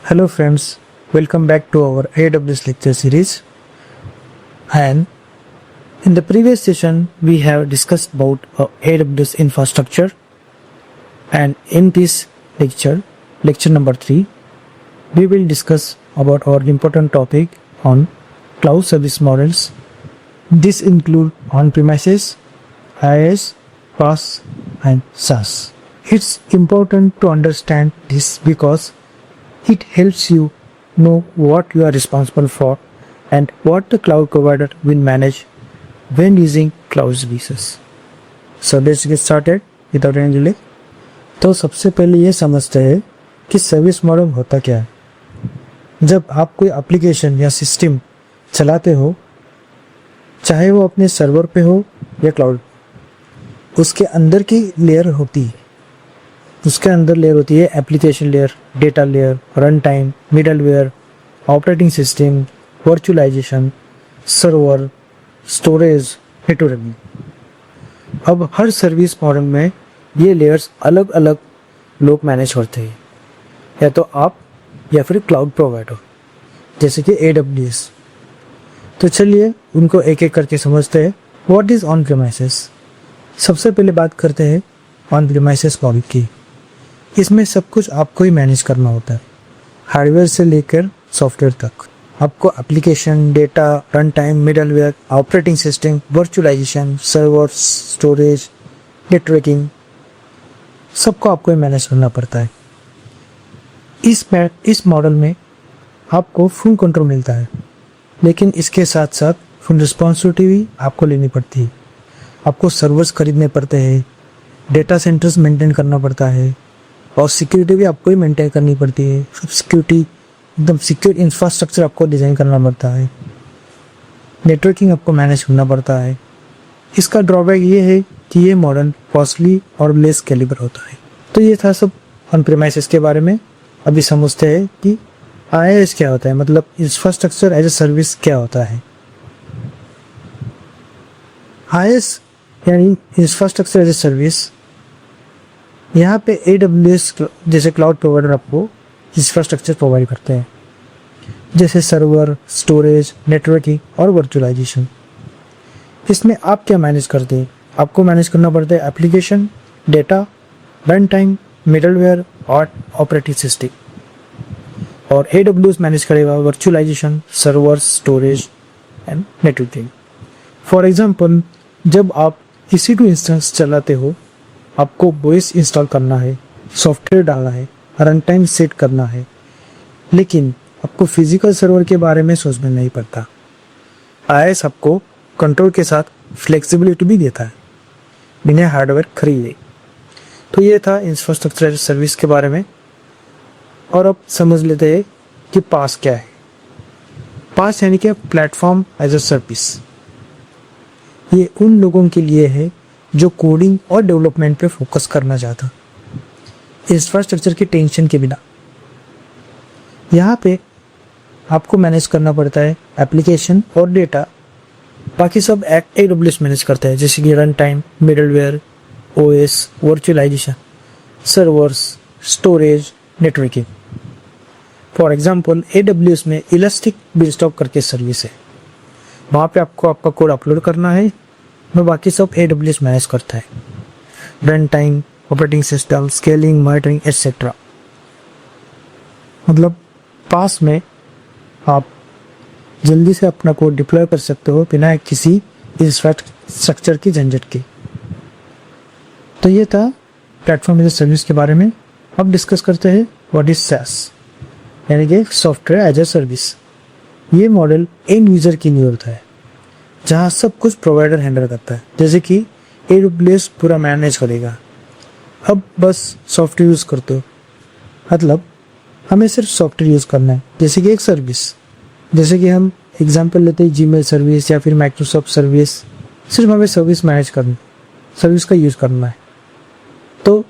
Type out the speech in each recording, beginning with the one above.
Hello friends, welcome back to our AWS lecture series. And in the previous session we have discussed about AWS infrastructure, and in this lecture number 3, we will discuss about our important topic on cloud service models. This include on-premises, IaaS, PaaS and SaaS. It's important to understand this because it helps you know what you are responsible for and what the cloud provider will manage when using cloud services. So let's get started without any delay. तो सबसे पहले ये समझते हैं कि service model होता क्या है। जब आप कोई एप्लीकेशन या सिस्टम चलाते हो, चाहे वो अपने सर्वर पे हो या क्लाउड, उसके अंदर की लेयर होती है। उसके अंदर लेयर होती है application layer, data layer, run time, middleware, operating system, virtualisation, server, storage, networking. अब हर सर्विस मॉडल में ये लेयर्स अलग अलग लोग मैनेज करते हैं, या तो आप या फिर क्लाउड प्रोवाइडर जैसे कि AWS। तो चलिए उनको एक एक करके समझते हैं। What is on premises. सबसे पहले बात करते हैं ऑन प्रीमाइसेस मॉडल की। इसमें सब कुछ आपको ही मैनेज करना होता है, हार्डवेयर से लेकर सॉफ्टवेयर तक। आपको application, data, run time, middleware, operating system, virtualisation, server, storage, networking, सबको आपको ही मैनेज करना पड़ता है। इस मॉडल में आपको फुल कंट्रोल मिलता है, लेकिन इसके साथ साथ फुल रिस्पॉन्सिबिलिटी भी आपको लेनी पड़ती है। आपको सर्वर्स खरीदने पड़ते हैं, डेटा सेंटर्स मेंटेन करना पड़ता है, और सिक्योरिटी भी आपको ही मेंटेन करनी पड़ती है। सब सिक्योरिटी, एकदम सिक्योर इंफ्रास्ट्रक्चर आपको डिज़ाइन करना पड़ता है। नेटवर्किंग आपको मैनेज करना पड़ता है। इसका ड्रॉबैक ये है कि ये मॉडल कॉस्टली और लेस कैलिबर होता है। तो ये था सब ऑन प्रीमाइसेस के बारे में। अभी समझते हैं कि IaaS क्या होता है, मतलब इंफ्रास्ट्रक्चर एज ए सर्विस क्या होता है। IaaS यानी इंफ्रास्ट्रक्चर एज ए सर्विस। यहाँ पे AWS जैसे क्लाउड प्रोवाइडर आपको इंफ्रास्ट्रक्चर प्रोवाइड करते हैं, जैसे सर्वर, स्टोरेज, नेटवर्किंग और वर्चुअलाइजेशन। इसमें आप क्या मैनेज करते हैं? आपको मैनेज करना पड़ता है application, data, run time, middleware और ऑपरेटिंग सिस्टम। और AWS मैनेज करेगा virtualisation, server, storage and networking. For example, जब आप EC2 इंस्टेंस चलाते हो, आपको वॉइस इंस्टॉल करना है, सॉफ्टवेयर डालना है, रन टाइम सेट करना है, लेकिन आपको फिजिकल सर्वर के बारे में सोचना नहीं पड़ता। IaaS आपको कंट्रोल के साथ फ्लेक्सिबिलिटी भी देता है बिना हार्डवेयर खरीदे। तो ये था इंफ्रास्ट्रक्चर एज सर्विस के बारे में। और अब समझ लेते हैं कि पास क्या है। पास यानी कि प्लेटफॉर्म एज अ सर्विस। ये उन लोगों के लिए है जो कोडिंग और डेवलपमेंट पे फोकस करना चाहता, इंफ्रास्ट्रक्चर की टेंशन के बिना। यहाँ पे आपको मैनेज करना पड़ता है एप्लीकेशन और डेटा, बाकी सब AWS मैनेज करता है, जैसे कि run time, middleware, OS, virtualisation, servers, storage, networking. For example, AWS में इलास्टिक बेस्टॉक करके सर्विस है। वहाँ पे आपको आपका कोड अपलोड करना है, और बाकी सब AWS मैनेज करता है। Run time, operating system, scaling, monitoring etcetera. मतलब पास में आप जल्दी से अपना कोड डिप्लॉय कर सकते हो बिना किसी इंफ्रास्ट्रक्चर की झंझट के। तो ये था प्लेटफॉर्म एज ए सर्विस के बारे में। अब डिस्कस करते हैं व्हाट इज SaaS, यानी कि सॉफ्टवेयर एज ए सर्विस। ये मॉडल एंड यूजर के लिए होता है, जहाँ सब कुछ प्रोवाइडर हैंडल करता है, जैसे कि AWS पूरा मैनेज करेगा। अब बस सॉफ्टवेयर यूज़ करते हो, मतलब हमें सिर्फ सॉफ्टवेयर यूज़ करना है, जैसे कि एक सर्विस। जैसे कि हम एग्जांपल लेते हैं जीमेल सर्विस या फिर माइक्रोसॉफ्ट सर्विस। सिर्फ हमें सर्विस मैनेज करना, सर्विस का यूज़ करना है। तो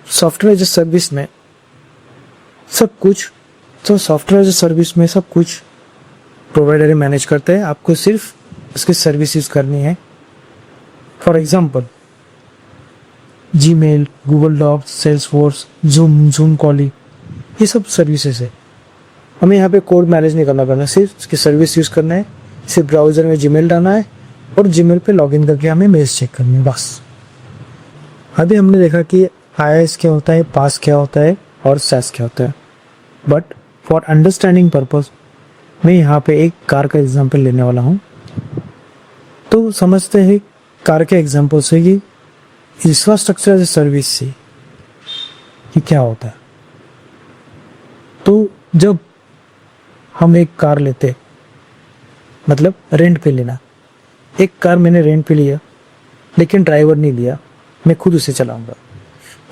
सॉफ्टवेयर एज ए सर्विस में सब कुछ, तो सॉफ्टवेयर एज ए सर्विस में सब कुछ प्रोवाइडर मैनेज करते हैं, आपको सिर्फ उसकी सर्विस यूज़ करनी है। For example, Gmail, Google Docs, Salesforce, Zoom calling, ये सब सर्विसेज है। हमें यहाँ पे कोड मैनेज नहीं करना पड़ना, सिर्फ उसकी सर्विस यूज़ करना है, सिर्फ ब्राउज़र में जीमेल डालना है और जीमेल पे लॉगिन करके हमें मेल्स चेक करनी है बस। अभी हमने देखा कि IIS क्या होता है, पास क्या होता है और SaaS क्या होता है, बट फॉर अंडरस्टैंडिंग पर्पज मैं यहाँ पे एक कार का एग्जांपल लेने वाला हूँ। तो समझते हैं कार के एग्जांपल से कि इंफ्रास्ट्रक्चर एज ए सर्विस से कि क्या होता है। तो जब हम एक कार लेते, मतलब रेंट पे लेना, एक कार मैंने रेंट पे लिया लेकिन ड्राइवर नहीं लिया, मैं खुद उसे चलाऊंगा,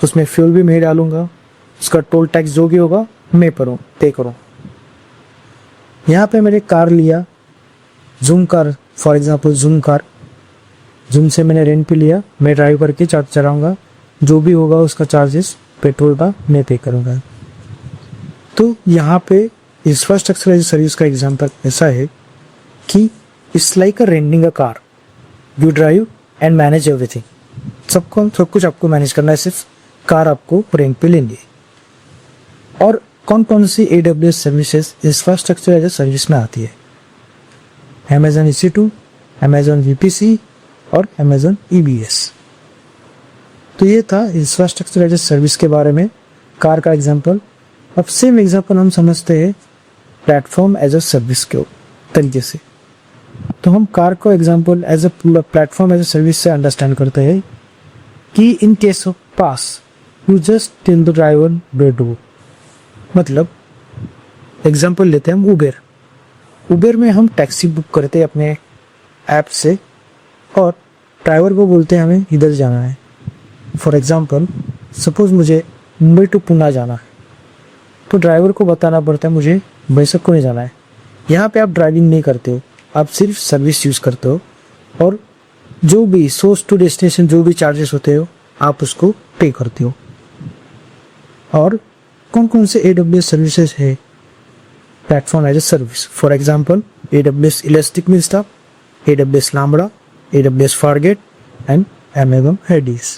उसमें फ्यूल भी मैं डालूंगा, उसका टोल टैक्स जो भी होगा मैं पे करूँ। यहाँ पे मैंने कार लिया, zoom car for example, zoom car, zoom से मैंने रेंट पे लिया, मैं ड्राइव करके चलाऊंगा, जो भी होगा उसका चार्जेस पेट्रोल का मैं पे करूँगा। तो यहाँ पे इंफ्रास्ट्रक्चर एज सर्विस का एग्जांपल ऐसा है कि it's like a renting a car, you drive and manage everything, सब कुछ आपको मैनेज करना है, सिर्फ कार आपको रेंट पे लेंगे। और कौन कौन सी AWS services infrastructure as a service में आती है? Amazon EC2, Amazon VPC और Amazon EBS। तो ये था इंफ्रास्ट्रक्चर एज ए सर्विस के बारे में कार का एग्जांपल। अब सेम एग्जांपल हम समझते हैं प्लेटफॉर्म एज ए सर्विस के तरीके से। तो हम कार को example as a platform as a service से अंडरस्टैंड करते हैं कि in case of PaaS you just tell the driver where to go. मतलब एग्जांपल लेते हैं हम उबेर में हम टैक्सी बुक करते हैं अपने ऐप से और ड्राइवर को बोलते हैं हमें इधर जाना है। फॉर एग्जांपल सपोज मुझे मुंबई टू पुणे जाना है, तो ड्राइवर को बताना पड़ता है मुझे बैसक को नहीं जाना है। यहाँ पे आप ड्राइविंग नहीं करते हो, आप सिर्फ सर्विस यूज़ करते हो और जो भी सोर्स टू डेस्टिनेशन जो भी चार्जेस होते हो आप उसको पे करते हो। और कौन कौन से AWS सर्विसेज है platform as a service? For example AWS elastic beanstalk, AWS Lambda, AWS Fargate and Amazon Redis।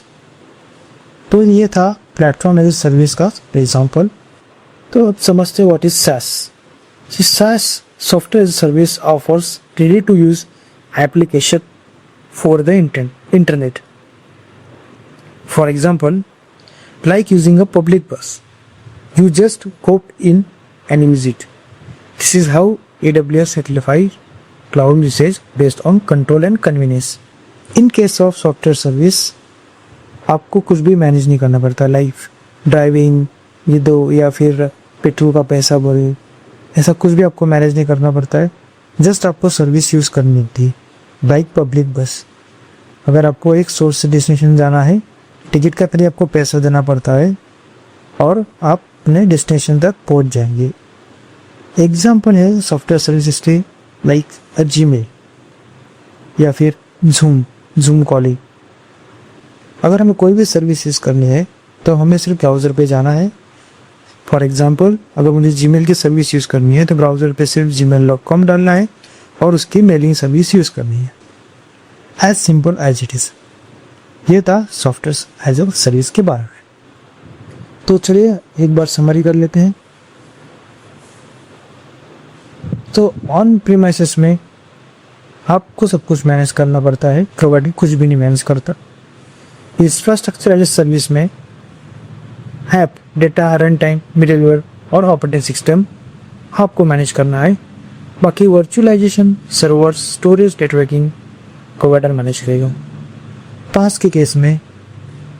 तो ये था प्लेटफॉर्म एज ए सर्विस का एग्जांपल। तो अब समझते हैं what is SaaS। SaaS software as a service offers ready to use application for the internet. For example like using a public bus, you just hop in and use it. This is how AWS simplifies cloud usage based on control and convenience. In case of software service, आपको कुछ भी manage नहीं करना पड़ता, like driving ये दो या फिर पेट्रोल का पैसा भरे, ऐसा कुछ भी आपको मैनेज नहीं करना पड़ता है, जस्ट आपको सर्विस यूज़ करनी थी। लाइक पब्लिक बस, अगर आपको एक सोर्स से डेस्टिनेशन जाना है, टिकट का पहले आपको पैसा देना पड़ता है और आप अपने डेस्टिनेशन तक पहुंच जाएंगे। एग्जाम्पल है सॉफ्टवेयर सर्विसेज के लाइक जीमेल या फिर जूम कॉलिंग। अगर हमें कोई भी सर्विस यूज़ करनी है तो हमें सिर्फ ब्राउज़र पे जाना है। फॉर एग्जांपल अगर मुझे जीमेल की सर्विस यूज़ करनी है तो ब्राउज़र पे सिर्फ gmail.com डालना है और उसकी मेलिंग सर्विस यूज़ करनी है। As simple as it is. ये था सॉफ्टवेयर एज ए सर्विस के बारे में। तो चलिए एक बार समरी कर लेते हैं। तो ऑन प्रीमाइसेस में आपको सब कुछ मैनेज करना पड़ता है, प्रोवाइडर कुछ भी नहीं मैनेज करता। इंफ्रास्ट्रक्चर एज ए सर्विस में app, data, run time, middleware और ऑपरेटिंग सिस्टम आपको मैनेज करना है। बाकी virtualisation, servers, storage, networking provider manage करेगा। पास के केस में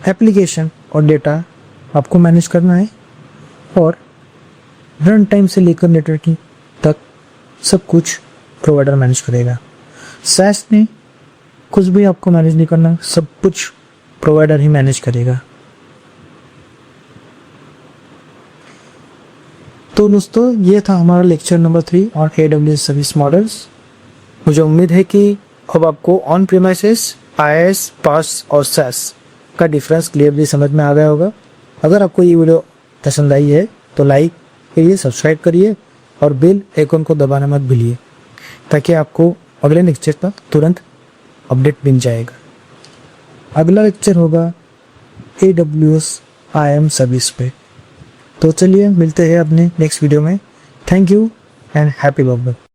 एप्लीकेशन और डेटा आपको मैनेज करना है और रन टाइम से लेकर नेटवर्किंग तक सब कुछ प्रोवाइडर मैनेज करेगा। SaaS में कुछ भी आपको मैनेज नहीं करना, सब कुछ प्रोवाइडर ही मैनेज करेगा। तो दोस्तों ये था हमारा lecture number 3 on AWS service models. मुझे उम्मीद है कि अब आपको ऑन प्रीमाइसेस, IaaS, पास और SaaS का डिफरेंस क्लियरली समझ में आ गया होगा। अगर आपको ये वीडियो पसंद आई है तो लाइक करिए, सब्सक्राइब करिए और बेल आइकन को दबाना मत भूलिए ताकि आपको अगले लेक्चर का तुरंत अपडेट मिल जाएगा। अगला लेक्चर होगा AWS IAM सर्विस पे। तो चलिए मिलते हैं अपने नेक्स्ट वीडियो में। Thank you and happy learning.